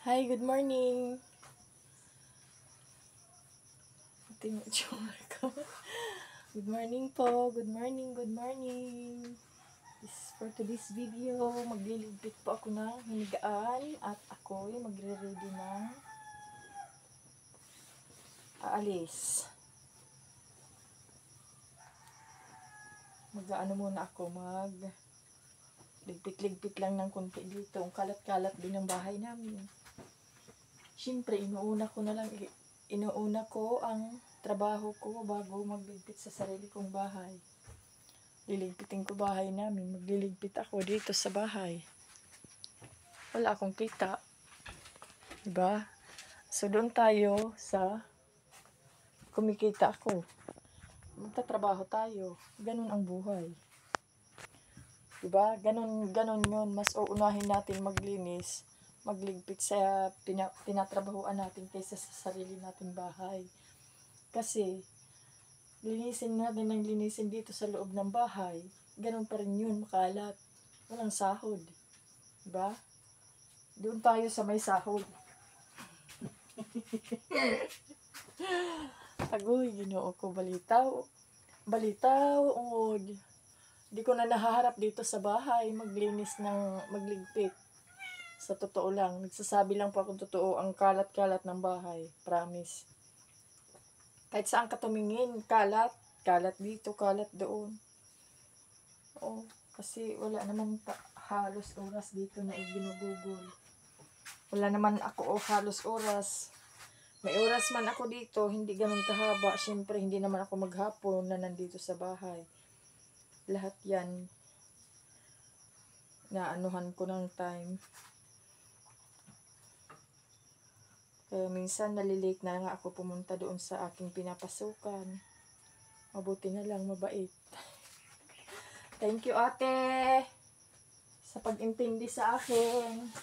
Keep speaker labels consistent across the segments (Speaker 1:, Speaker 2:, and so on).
Speaker 1: Hi, good morning. Ito yung itsura ko. Good morning po. Good morning, good morning. For today's video, magliligpit po ako ng hinigaan at ako ay magre-ready ng aalis. Mag-ano muna ako, ligpit-ligpit lang ng konti dito. Ang kalat-kalat din ng bahay namin. Siyempre, inuuna ko ang trabaho ko bago magligpit sa sarili kong bahay. Liligpitin ko bahay namin. Magliligpit ako dito sa bahay. Wala akong kita. Diba? So, doon tayo sa kumikita ako. Magtatrabaho tayo. Ganun ang buhay. Diba? Ganun yun. Mas uunahin natin maglinis, magligpit sa tinatrabahuan natin kaysa sa sarili nating bahay. Kasi, linisin natin ng linisin dito sa loob ng bahay, ganun pa rin yun, makalat. Walang sahod. Diba? Doon tayo sa may sahod. Agoy, Ginoo ko, balitaw. Di ko na nahaharap dito sa bahay, magligpit. Sa totoo lang, nagsasabi lang po akong totoo, ang kalat-kalat ng bahay, promise. Kahit saan ka tumingin, kalat dito, kalat doon. Oo, kasi wala naman halos oras dito na ginugugol. Wala naman ako halos oras. May oras man ako dito, hindi ganun kahaba. Siyempre, hindi naman ako maghapon na nandito sa bahay. Lahat yan, naanuhan ko ng time. Kaya minsan nalilate na nga ako pumunta doon sa aking pinapasukan. Mabuti na lang, mabait. Thank you, ate, sa pag-intindi sa akin.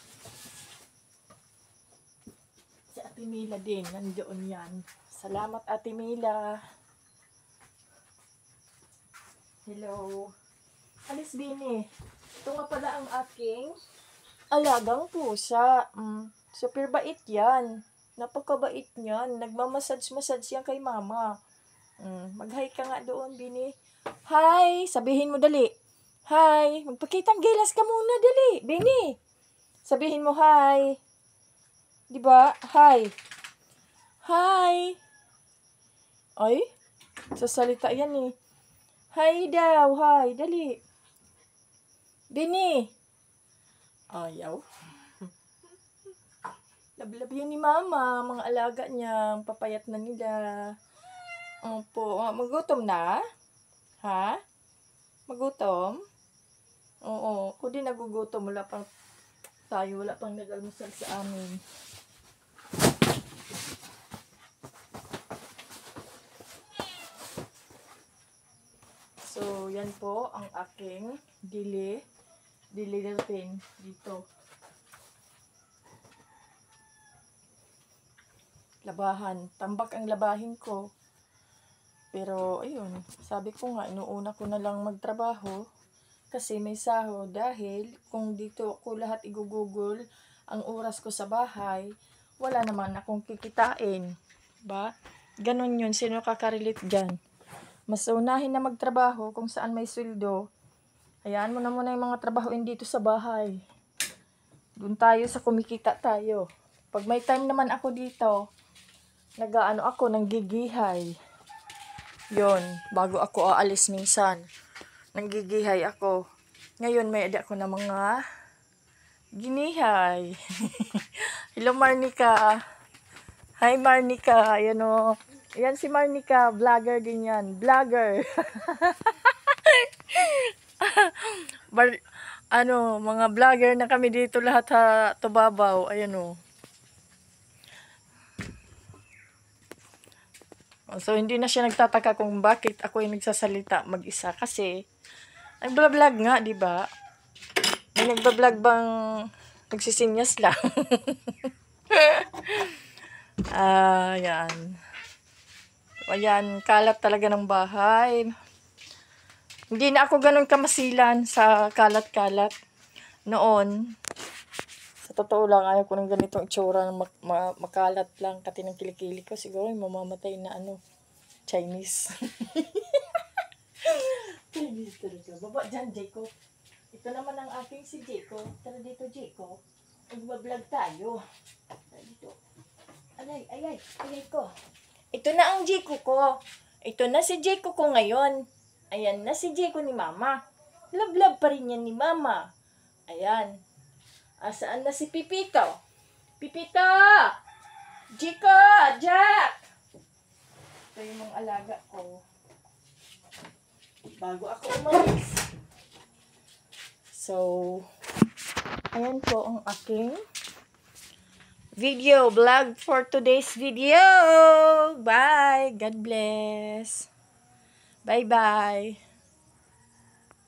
Speaker 1: Si Ate Mila din, nandoon yan. Salamat, Ate Mila. Hello. Alis Bini. Ito nga pala ang aking alagang pusa. Super bait yan. Napakabait niyan. Nagmamassage yan kay mama. Mag-hi ka nga doon, Bini. Hi! Sabihin mo dali. Hi! Magpakitang gilas ka muna, dali. Bini. Sabihin mo hi. Diba? Hi. Hi. Ay? Sasalita yan eh. Hi daw. Hi. Dali. Bini. Ayaw. Lablab yan ni mama, mga alaga niya, papayat na nila. Opo, magutom na? Ha? Magutom? Oo, ako din nagugutom, wala pang nag-almusal sa amin. So, yan po ang aking daily routine dito. Labahan. Tambak ang labahin ko. Pero, ayun. Sabi ko nga, inuuna ko na lang magtrabaho. Kasi may sahod. Dahil, kung dito ko lahat igugugol ang oras ko sa bahay, wala naman akong kikitain. Ba? Ganon yun. Sino kakarelate dyan? Mas unahin na magtrabaho kung saan may sweldo. Hayaan mo na muna yung mga trabahoin dito sa bahay. Doon tayo sa kumikita tayo. Pag may time naman ako dito, nanggigihay. Yon, bago ako aalis minsan, nanggigihay ako. Ngayon may edi ako na mga ginihay. Hello Marnica. Hi Marnica, ayan o. Yan si Marnica, vlogger din yan. Vlogger. Mga vlogger na kami dito lahat ha, Tubabaw. Ayan o. So, hindi na siya nagtataka kung bakit ako yung nagsasalita mag-isa. Kasi, nagbablog nga, di ba? May nagbablog bang nagsisinyas lang? Yan. Ayan, kalat talaga ng bahay. Hindi na ako ganun kamasilan sa kalat-kalat. Noon, sa totoo lang, ayaw ko ng ganitong itsura na makalat lang, kati ng kilikili ko. Siguro yung mamamatay na Chinese. Chinese talaga. Baba dyan, Jacob. Ito naman ang aking si Jacob. Tara dito, Jacob. Mag-vlog tayo. Tara dito. Ayay ko. Ito na ang Jacob ko. Ito na si Jacob ko ngayon. Ayan na si Jacob ni Mama. Love pa rin yan ni Mama. Ayan. Asaan na si Pipito? Pipito! Jiko! Jack! Ito yung mga alaga ko. Bago ako umalis. So, ayan po ang aking vlog for today's video. Bye! God bless! Bye-bye!